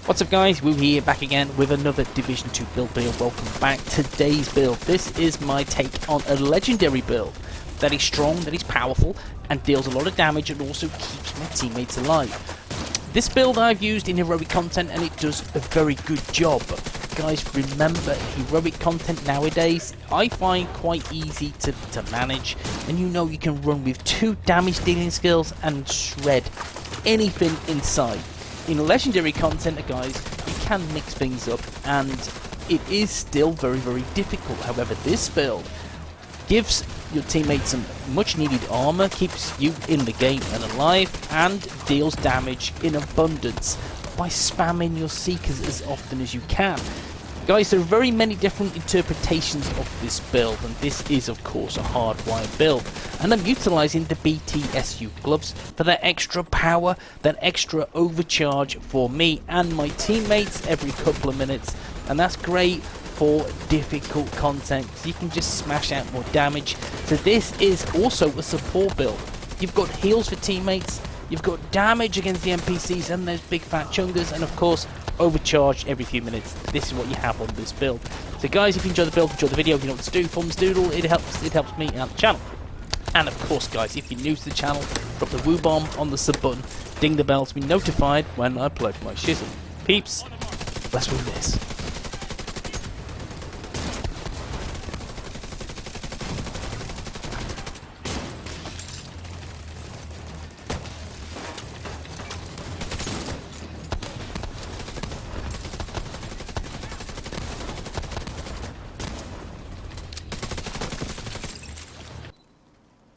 What's up guys, WOOO here, back again with another Division 2 build video. Welcome back. Today's build, this is my take on a legendary build that is strong, that is powerful, and deals a lot of damage and also keeps my teammates alive. This build I've used in heroic content and it does a very good job. Guys, remember, heroic content nowadays I find quite easy to manage, and you know you can run with 2 damage dealing skills and shred anything inside. In legendary content, guys, you can mix things up and it is still very, very difficult. However, this build gives your teammates some much needed armor, keeps you in the game and alive, and deals damage in abundance by spamming your seekers as often as you can. Guys, there are very many different interpretations of this build, and this is of course a hardwired build, and I'm utilizing the BTSU gloves for that extra power, that extra overcharge for me and my teammates every couple of minutes, and that's great for difficult content, so you can just smash out more damage. So this is also a support build. You've got heals for teammates, you've got damage against the NPCs and those big fat chungers, and of course overcharge every few minutes. This is what you have on this build. So guys, if you enjoy the build, enjoy the video, if you know what to do, thumbs doodle, it helps me and the channel. And of course guys, if you're new to the channel, drop the woo bomb on the sub button, ding the bell to be notified when I upload my shizzle. Peeps, let's win this.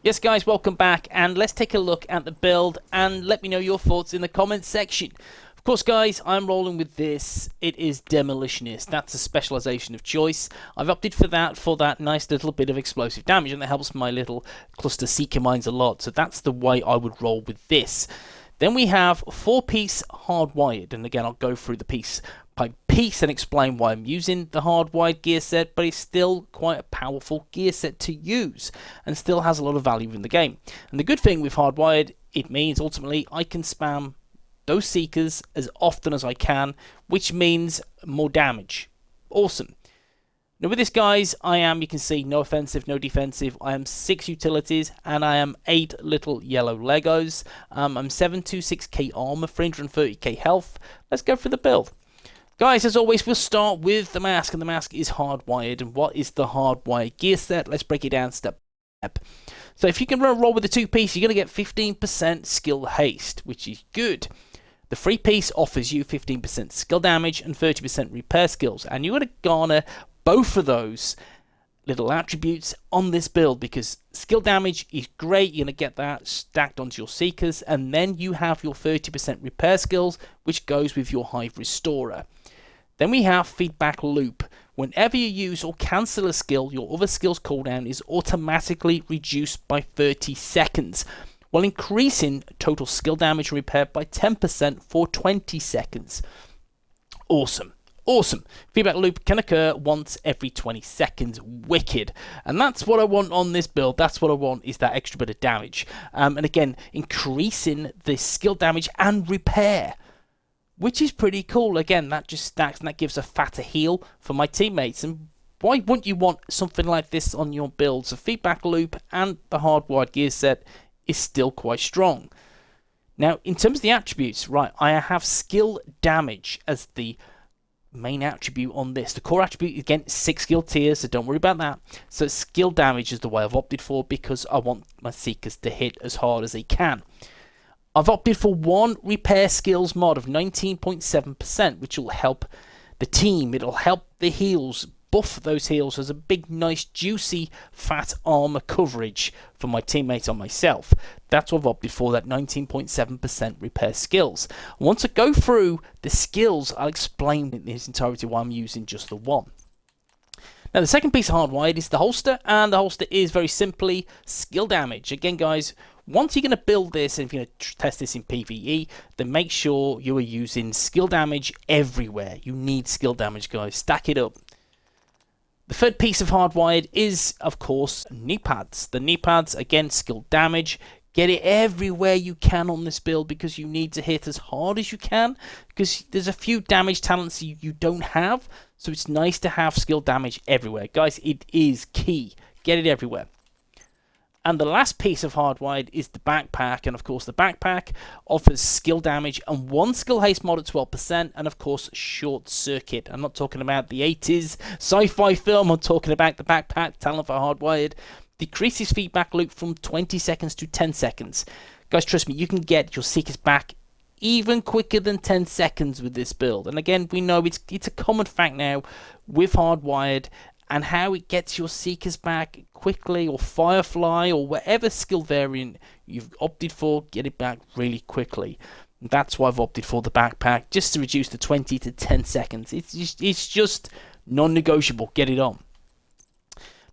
Yes guys, welcome back, and let's take a look at the build and let me know your thoughts in the comments section. Of course guys, I'm rolling with this. It is Demolitionist. That's a specialization of choice. I've opted for that nice little bit of explosive damage, and that helps my little cluster seeker mines a lot. So that's the way I would roll with this. Then we have 4-piece hardwired, and again I'll go through the piece by piece and explain why I'm using the hardwired gear set, but it's still quite a powerful gear set to use and still has a lot of value in the game. And the good thing with hardwired, it means ultimately I can spam those seekers as often as I can, which means more damage. Awesome. Now with this guys, I am, you can see, no offensive, no defensive. I am 6 utilities and I am 8 little yellow Legos. I'm 726k armor, 330k health. Let's go for the build. Guys, as always, we'll start with the mask, and the mask is hardwired. And what is the hardwired gear set? Let's break it down step by step. So if you can roll with the 2-piece, you're going to get 15% skill haste, which is good. The 3-piece offers you 15% skill damage and 30% repair skills, and you're going to garner both of those little attributes on this build, because skill damage is great. You're going to get that stacked onto your seekers, and then you have your 30% repair skills, which goes with your hive restorer. Then we have feedback loop. Whenever you use or cancel a skill, your other skill's cooldown is automatically reduced by 30 seconds, while increasing total skill damage and repair by 10% for 20 seconds. Awesome. Awesome. Feedback loop can occur once every 20 seconds. Wicked. And that's what I want on this build. That's what I want, is that extra bit of damage. And again, increasing the skill damage and repair, which is pretty cool. Again, that just stacks and that gives a fatter heal for my teammates. And why wouldn't you want something like this on your build? So feedback loop and the hardwired gear set is still quite strong. Now, in terms of the attributes, right, I have skill damage as the main attribute on this. The core attribute, again, 6 skill tiers, so don't worry about that. So skill damage is the way I've opted for, because I want my seekers to hit as hard as they can. I've opted for 1 repair skills mod of 19.7%, which will help the team. It'll help the heals, buff those heals as a big, nice, juicy, fat armor coverage for my teammates and myself. That's what I've opted for, that 19.7% repair skills. Once I go through the skills, I'll explain in its entirety why I'm using just the 1. Now, the second piece of hardwired is the holster, and the holster is very simply skill damage. Again, guys, once you're going to build this, and if you're going to test this in PvE, then make sure you are using skill damage everywhere. You need skill damage, guys. Stack it up. The third piece of hardwired is, of course, knee pads. The knee pads, again, skill damage, Get it everywhere you can on this build because you need to hit as hard as you can, because there's a few damage talents you don't have, so it's nice to have skill damage everywhere. Guys, it is key. Get it everywhere. And the last piece of hardwired is the backpack, and of course the backpack offers skill damage and 1 skill haste mod at 12%, and of course short circuit. I'm not talking about the 80s sci-fi film, I'm talking about the backpack talent for hardwired. Decreases feedback loop from 20 seconds to 10 seconds. Guys, trust me, you can get your seekers back even quicker than 10 seconds with this build. And again, we know it's a common fact now with hardwired, and how it gets your seekers back quickly, or firefly, or whatever skill variant you've opted for, get it back really quickly. And that's why I've opted for the backpack, just to reduce the 20 to 10 seconds. It's just non-negotiable. Get it on.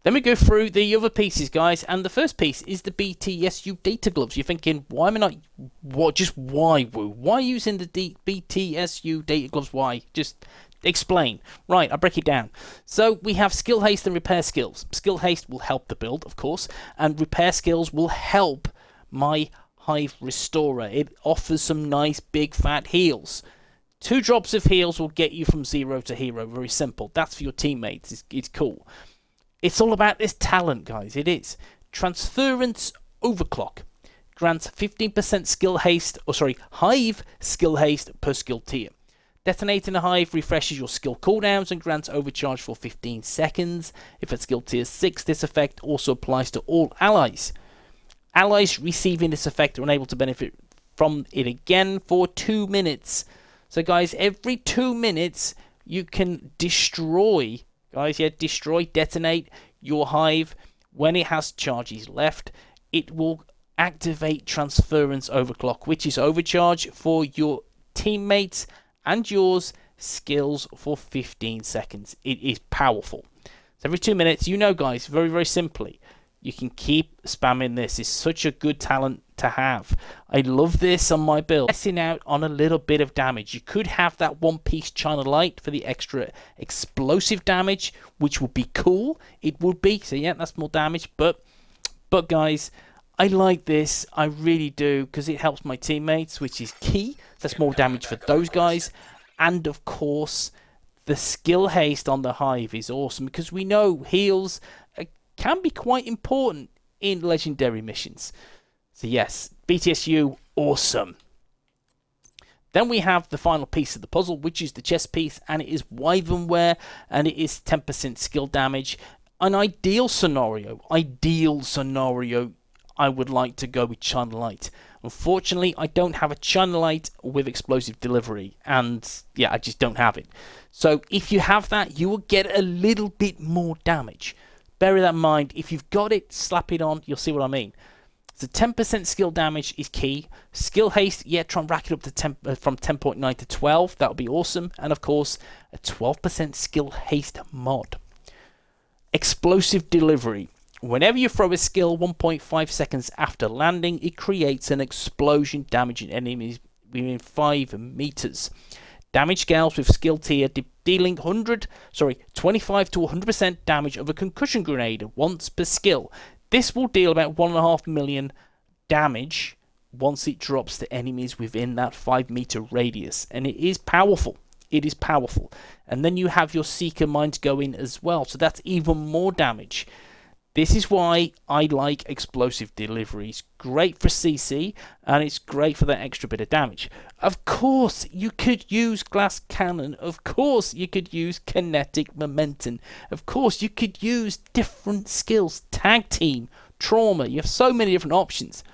Then we go through the other pieces, guys, and the first piece is the BTSU data gloves. You're thinking, why am I not, why, WOOO? Why using the BTSU data gloves? Why? Just explain. Right, I'll break it down. So we have skill haste and repair skills. Skill haste will help the build, of course, and repair skills will help my hive restorer. It offers some nice big fat heals. 2 drops of heals will get you from 0 to hero. Very simple. That's for your teammates. It's cool. It's all about this talent, guys. It is. Transference Overclock grants 15% skill haste, hive skill haste per skill tier. Detonating a hive refreshes your skill cooldowns and grants overcharge for 15 seconds. If at skill tier 6, this effect also applies to all allies. Allies receiving this effect are unable to benefit from it again for 2 minutes. So guys, every 2 minutes you can destroy, detonate your hive. When it has charges left, it will activate Transference Overclock, which is overcharge for your teammates and yours skills for 15 seconds. It is powerful. So every 2 minutes, guys, very, very simply, you can keep spamming this. It's such a good talent to have. I love this on my build. Messing out on a little bit of damage. You could have that one-piece China Light for the extra explosive damage, which would be cool. It would be. So yeah, that's more damage. But guys, I like this. I really do, because it helps my teammates, which is key. That's more damage for those guys. And of course, the skill haste on the hive is awesome, because we know heals can be quite important in legendary missions. So yes, BTSU, awesome. Then we have the final piece of the puzzle, which is the chest piece, and it is Wyvernware, and it is 10% skill damage. An ideal scenario, I would like to go with China Light. Unfortunately, I don't have a China Light with explosive delivery, and yeah, I just don't have it. So if you have that, you will get a little bit more damage. Bear that in mind. If you've got it, slap it on. You'll see what I mean. So 10% skill damage is key. Skill haste, yeah, try and rack it up to from 10.9 to 12. That would be awesome. And of course, a 12% skill haste mod. Explosive delivery. Whenever you throw a skill 1.5 seconds after landing, it creates an explosion damaging enemies within 5 meters. Damage scales with skill tier dealing 25 to 100% damage of a concussion grenade once per skill. This will deal about 1.5 million damage once it drops to enemies within that 5-meter radius, and it is powerful. It is powerful. And then you have your Seeker Mines going as well, so that's even more damage. This is why I like explosive deliveries. Great for CC, and it's great for that extra bit of damage. Of course, you could use glass cannon. Of course, you could use kinetic momentum. Of course, you could use different skills. Tag team, trauma. You have so many different options.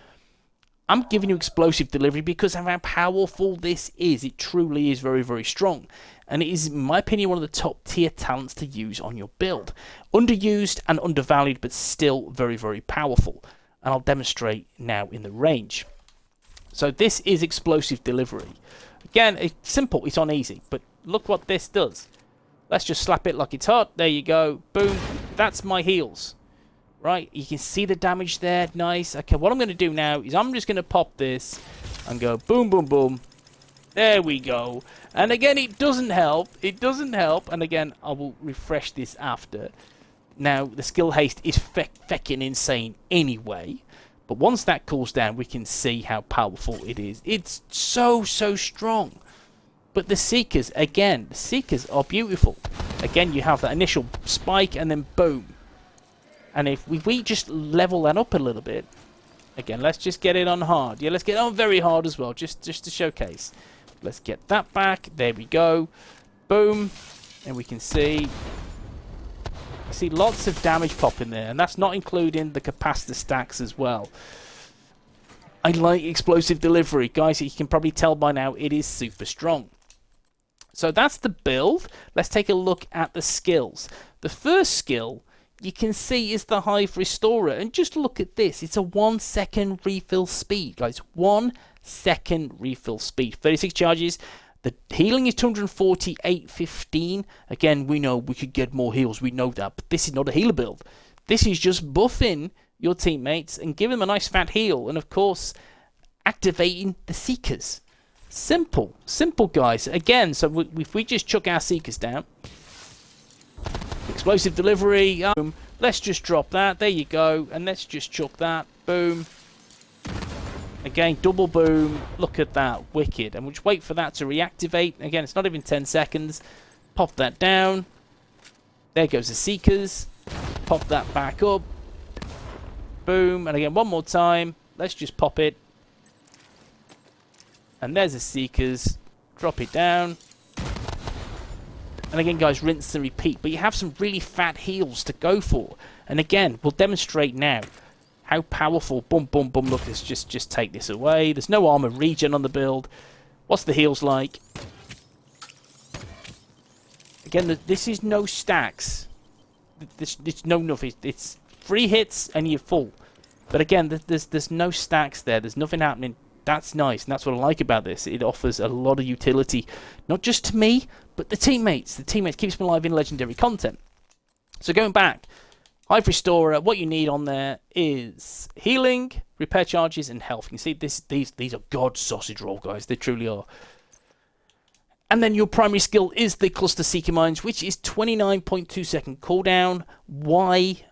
I'm giving you explosive delivery because of how powerful this is. It truly is very, very strong. And it is, in my opinion, one of the top tier talents to use on your build. Underused and undervalued, but still very, very powerful. And I'll demonstrate now in the range. So this is explosive delivery. Again, it's simple, it's on easy. But look what this does. Let's just slap it like it's hot. There you go. Boom. That's my heals. Right, you can see the damage there. Nice. Okay, what I'm going to do now is I'm just going to pop this and go boom, boom, boom. There we go. And again, it doesn't help. It doesn't help. And again, I will refresh this after. Now, the skill haste is feckin' insane anyway. But once that cools down, we can see how powerful it is. It's so strong. But the Seekers, again, the Seekers are beautiful. Again, you have that initial spike and then boom. And if we just level that up a little bit, again, let's just get it on hard. Yeah, let's get it on very hard as well, just to showcase. Let's get that back. There we go. Boom. And we can see lots of damage pop in there. And that's not including the capacitor stacks as well. I like explosive delivery. Guys, you can probably tell by now it is super strong. So that's the build. Let's take a look at the skills. The first skill you can see is the Hive Restorer. And just look at this. It's a 1 second refill speed, guys. 1 second refill speed. 36 charges. The healing is 248.15. Again, we know we could get more heals. We know that. But this is not a healer build. This is just buffing your teammates and giving them a nice fat heal. And, of course, activating the Seekers. Simple. Simple, guys. Again, so if we just chuck our Seekers down. Explosive delivery. Let's just drop that. There you go. And let's just chuck that. Boom. Again, double boom. Look at that. Wicked. And we'll just wait for that to reactivate. Again, it's not even 10 seconds. Pop that down. There goes the Seekers. Pop that back up. Boom. And again, one more time. Let's just pop it. And there's the Seekers. Drop it down. And again, guys, rinse and repeat. But you have some really fat heals to go for. And again, we'll demonstrate now how powerful. Boom, boom, boom. Look, let's just take this away. There's no armor regen on the build. What's the heals like? Again, this is no stacks. It's no nothing. It's 3 hits and you're full. But again, there's no stacks there. There's nothing happening. That's nice, and that's what I like about this. It offers a lot of utility, not just to me, but the teammates. The teammates keeps me alive in legendary content. So going back, Hive Restorer, what you need on there is healing, repair charges, and health. You can see these are God sausage roll, guys. They truly are. And then your primary skill is the Cluster Seeker Mines, which is 29.2 second cooldown. Why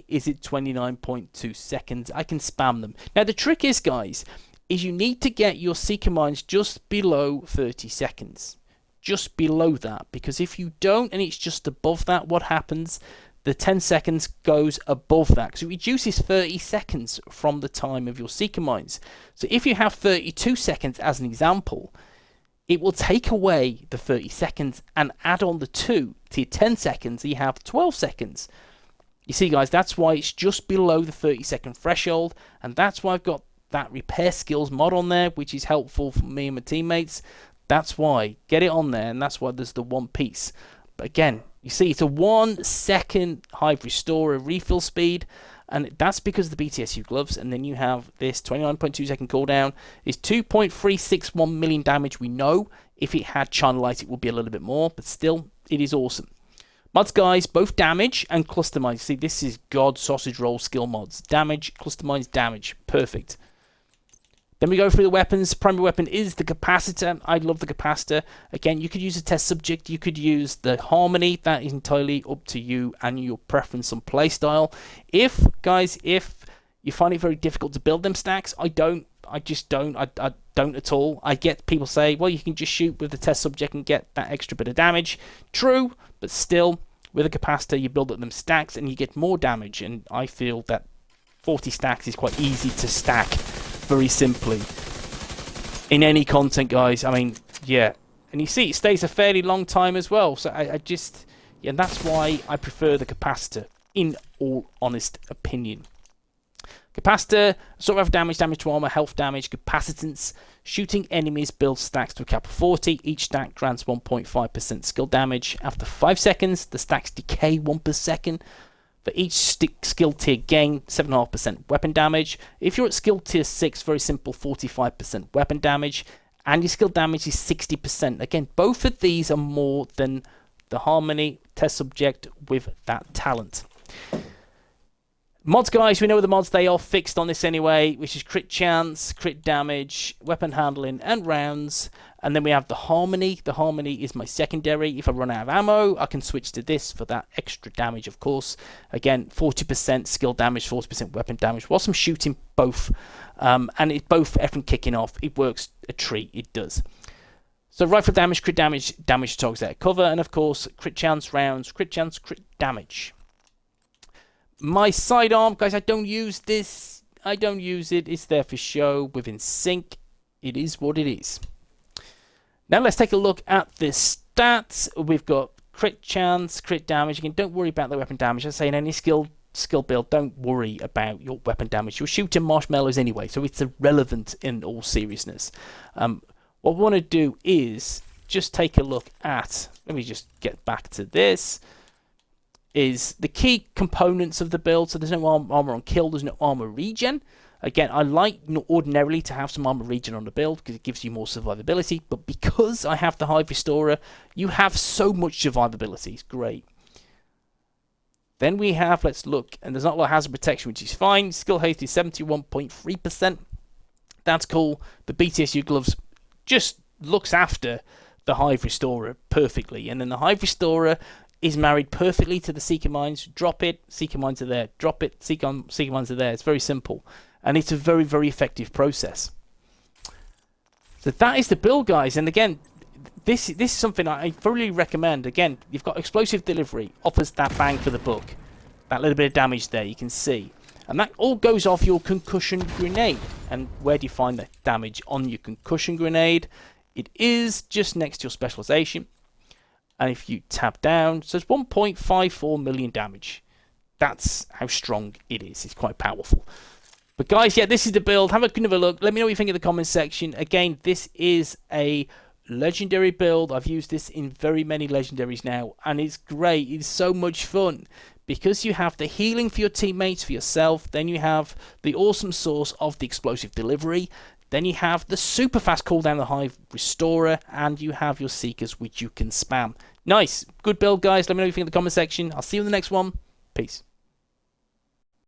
is it 29.2 seconds? I can spam them. Now the trick is, guys, is you need to get your Seeker Mines just below 30 seconds. Just below that. Because if you don't and it's just above that, what happens? The 10 seconds goes above that. Because it reduces 30 seconds from the time of your Seeker Mines. So if you have 32 seconds as an example, it will take away the 30 seconds and add on the 2 to your 10 seconds. So you have 12 seconds. You see, guys, that's why it's just below the 30-second threshold, and that's why I've got that repair skills mod on there, which is helpful for me and my teammates. That's why. Get it on there, and that's why there's the one piece. But again, you see, it's a 1 second Hive Restorer refill speed, and that's because of the BTSU gloves, and then you have this 29.2 second cooldown. It's 2.361 million damage, we know. If it had China Light, it would be a little bit more, but still, it is awesome. Mods, guys, both damage and cluster mines. See, this is God sausage roll skill mods. Damage, cluster mines, damage. Perfect. Then we go through the weapons. Primary weapon is the capacitor. I love the capacitor. Again, you could use a test subject. You could use the harmony. That is entirely up to you and your preference on playstyle. If you find it very difficult to build them stacks, I don't. I just don't. I don't at all. I get people say, well, you can just shoot with the test subject and get that extra bit of damage. True, but still, with a capacitor, you build up them stacks and you get more damage. And I feel that 40 stacks is quite easy to stack very simply in any content, guys. I mean, yeah. And you see, it stays a fairly long time as well. So I just, yeah, that's why I prefer the capacitor, in all honest opinion. Capacitor, sort of damage to armor, health damage, capacitance, shooting enemies builds stacks to a cap of 40. Each stack grants 1.5% skill damage. After 5 seconds, the stacks decay 1 per second. For each skill tier gain, 7.5% weapon damage. If you're at skill tier 6, very simple, 45% weapon damage. And your skill damage is 60%. Again, both of these are more than the Harmony test subject with that talent. Mods, guys, we know the mods, they are fixed on this anyway, which is crit chance, crit damage, weapon handling, and rounds. And then we have the harmony. The harmony is my secondary. If I run out of ammo, I can switch to this for that extra damage, of course. Again, 40% skill damage, 40% weapon damage, whilst I'm shooting both. And it's both effing kicking off. It works a treat, it does. So rifle damage, crit damage, damage targets out of cover, and of course, crit chance, rounds, crit chance, crit damage. My sidearm, guys, I don't use this. I don't use it. It's there for show. Within sync, it is what it is. Now let's take a look at the stats. We've got crit chance, crit damage. Again, don't worry about the weapon damage. I say in any skill build, don't worry about your weapon damage. You're shooting marshmallows anyway, so it's irrelevant in all seriousness. What we want to do is just take a look at, let me just get back to this, is the key components of the build. So there's no armor on kill, there's no armor regen. Again, I like ordinarily to have some armor regen on the build because it gives you more survivability, but because I have the Hive Restorer, you have so much survivability. It's great. Then we have, let's look, and there's not a lot of hazard protection, which is fine. Skill haste is 71.3%. That's cool. The BTSU gloves just looks after the Hive Restorer perfectly, and then the Hive Restorer is married perfectly to the Seeker Mines. Drop it, Seeker Mines are there. Drop it, Seeker Mines are there. It's very simple, and it's a very, very effective process. So that is the build, guys, and again, this is something I thoroughly recommend. Again, you've got explosive delivery, offers that bang for the buck. That little bit of damage there, you can see. And that all goes off your concussion grenade. And where do you find that damage on your concussion grenade? It is just next to your specialization. And if you tap down, so it's 1.54 million damage. That's how strong it is. It's quite powerful. But guys, yeah, this is the build. Have a good look. Let me know what you think in the comments section. Again, this is a legendary build. I've used this in very many legendaries now, and it's great. It's so much fun because you have the healing for your teammates, for yourself. Then you have the awesome source of the explosive delivery. Then you have the super fast cooldown, the Hive Restorer, and you have your Seekers, which you can spam. Nice. Good build, guys. Let me know what you think in the comment section. I'll see you in the next one. Peace.